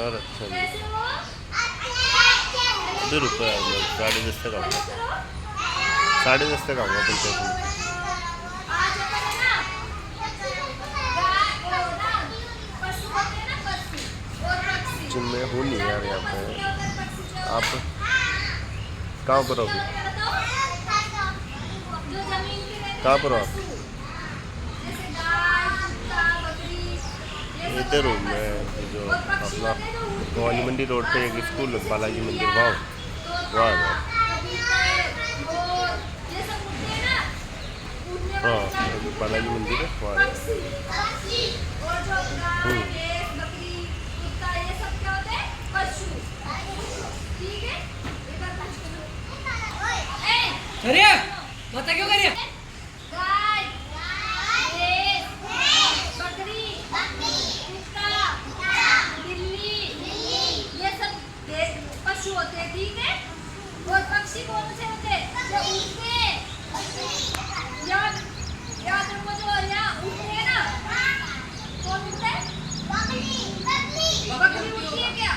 और अच्छा जी। इधर रुपये 10:30 तक आऊँगा, 10:30 तक आऊँगा पुलिस स्टेशन। मैं हूँ नहीं यार यहाँ पे। आप कहाँ पर हो अभी? कहाँ पर हो आप? इधर हूँ मैं, जो अपना भवानी मंडी रोड पे एक स्कूल बालाजी मंदिर, वहाँ वहाँ हाँ बालाजी मंदिर है वहाँ। अरे बता क्यों कर रही है? गाय, भैंस, बकरी, कुत्ता, बिल्ली, ये सब पशु होते हैं, ठीक है। और पक्षी कौन से होते हैं? जो उड़ते हैं, याद रखो, जो यहाँ उड़ते हैं ना, कौन उड़ते हैं? बकरी उड़ती है क्या?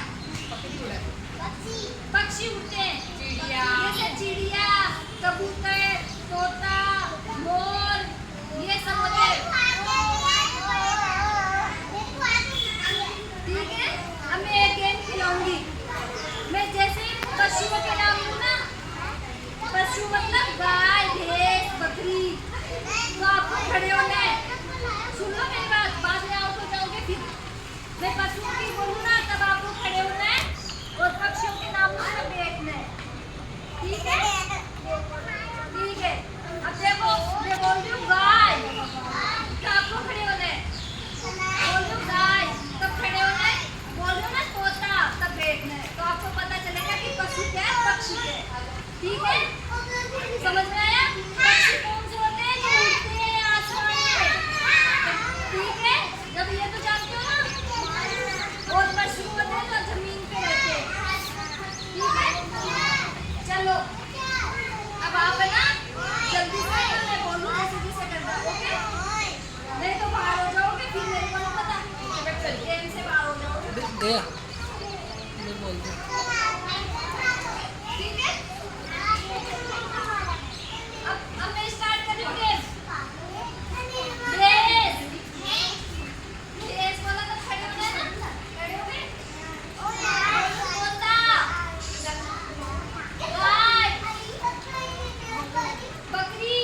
पक्षी उड़ते हैं, जैसे चिड़िया, कबूतर, तोता, मोर, ये सब होते हैं, ठीक है। अब मैं एक गेम खिलाऊंगी। मैं जैसे पशुओं के नाम लूँ ना, पशु मतलब गाय, भैंस, बकरी, तो आपको खड़े होना है। सुन लो मेरी बात, बाद में आउट हो जाओगे फिर। मैं पशुओं की बोलूँ ना, तब आपको खड़े होना है और पक्षियों के नाम लूँ तब बैठना है, ठीक है। ठीक है, अब देखो मैं बोल रही हूँ गाय, तो आपको खड़े होना है। बोल रही हूँ गाय, तब खड़े होना है। बोल रही हूँ ना तोता, तब बैठना है। तो आपको पता चलेगा कि पशु क्या है, पक्षी क्या है, ठीक है। समझ में आया? पक्षी कौन से होते हैं? जो उड़ते हैं आसमान में, ठीक है। जब ये तो जानते हो ना। और पशु होते हैं जो जमीन पे रहते हैं, ठीक है। चलो अब आप है ना जल्दी से, मैं बोलूँ जैसे करना, ओके। नहीं तो बाहर हो जाओगे, फिर मेरे को नहीं पता, गेम से बाहर हो जाओगे, दे मैं बोल दूँ। ठीक है। अब मैं स्टार्ट कर रही हूँ गेम। रेस वाला तो खड़े हो गए ना, खड़े हो गए। तोता, गाय, बकरी,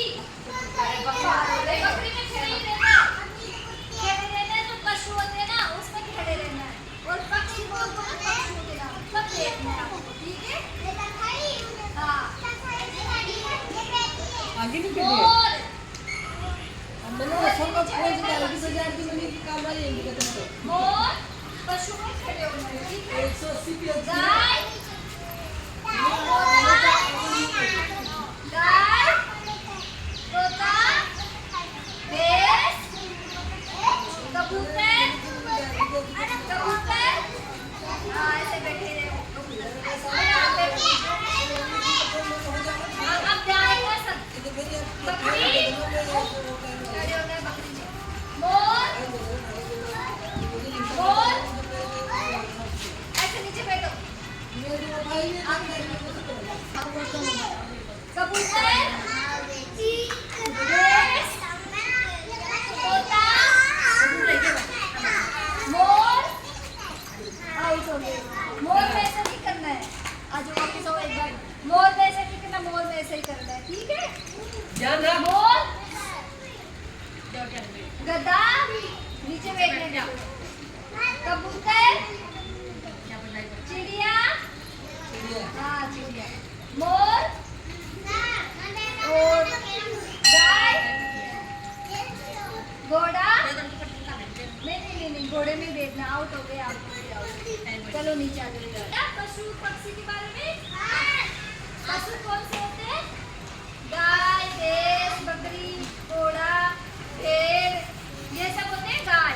बकरी में खड़े ही रहना, खड़े रहना है। जो पशु होते हैं ना, उसमें खड़े रहना है। और पक्षी बोल दो, पक्षियों के नाम सब देखना है आपको, ठीक है। हाँ, आगे नहीं कर दिया। मोर, मैंने सबका खोज डाल की सजा की मैंने की काम वाली है कहते हैं। मोर पशु में खड़े होना है, ठीक है। 180 पे गाय, गाय, तोता, भैंस, कबूतर, कबूतर, हाँ ऐसे बैठे रहे। अब जाएगा सब। बकरी, खड़े होना है बकरी में। मोर, मोर, ऐसे नीचे बैठो। कबूतर, भैंस, तोता, मोर, आउट हो गए। मोर में ऐसा नहीं करना है, आज वापस आओ एक बार। मोर में ऐसा नहीं करना, मोर में ऐसे ही करना है, ठीक है। ध्यान रख। मोर, गधा, नीचे बैठने का। कबूतर, चिड़िया, हाँ चिड़िया, मोर, और गाय, घोड़ा, नहीं घोड़े में बैठना। आउट हो गए आप, चलो नीचे आ जाओ। पशु पक्षी के बारे में, पशु कौन से होते हैं? गाय, भैंस, बकरी, घोड़ा, भेड़, ये सब होते हैं गाय।